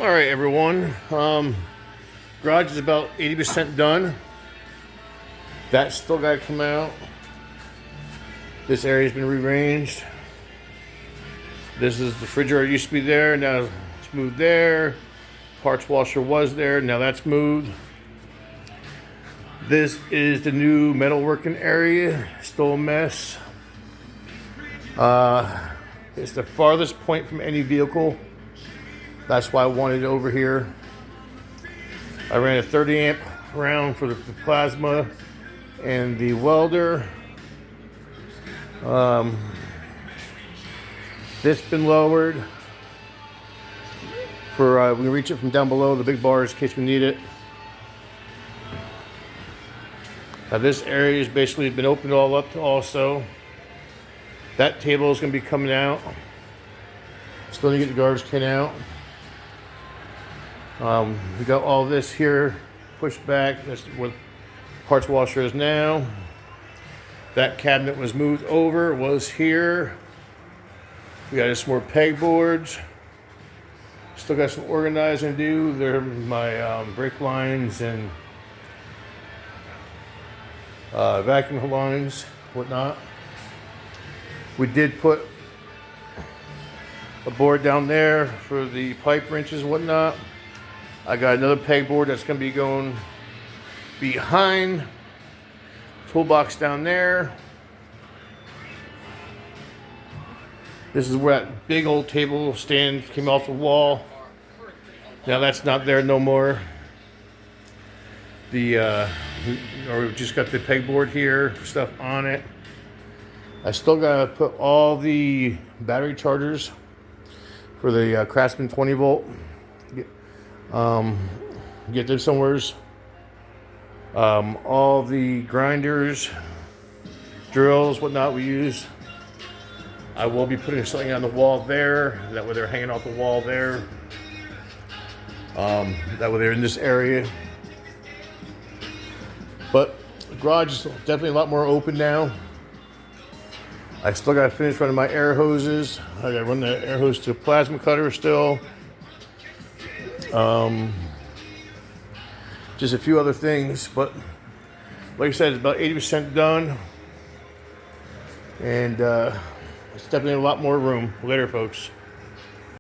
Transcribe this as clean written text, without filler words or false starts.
All right, everyone. Garage is about 80% done. That's still got to come out. This area's been rearranged. This is the refrigerator used to be there. Now it's moved there. Parts washer was there. Now that's moved. This is the new metalworking area. Still a mess. It's the farthest point from any vehicle. That's why I wanted it over here. I ran a 30 amp round for the plasma and the welder. This been lowered for we can reach it from down below the big bars in case we need it. Now this area has basically been opened all up also. That table is going to be coming out. Still need to get the garbage can out. We got all this here pushed back. That's where the parts washer is now. That cabinet was moved over, was here. We got some more pegboards. Still got some organizing to do. They're my brake lines and vacuum lines, whatnot. We did put a board down there for the pipe wrenches and whatnot. I got another pegboard that's going to be going behind toolbox down there. This is where that big old table stand came off the wall. Now that's not there no more. We've just got the pegboard here, stuff on it. I still gotta put all the battery chargers for the Craftsman 20 volt. Get them somewheres. All the grinders, drills, whatnot we use. I will be putting something on the wall there. That way they're hanging off the wall there. That way they're in this area. But the garage is definitely a lot more open now. I still got to finish running my air hoses. I got to run the air hose to a plasma cutter still. Just a few other things, but like I said, it's about 80% done. And it's definitely a lot more room. Later, folks.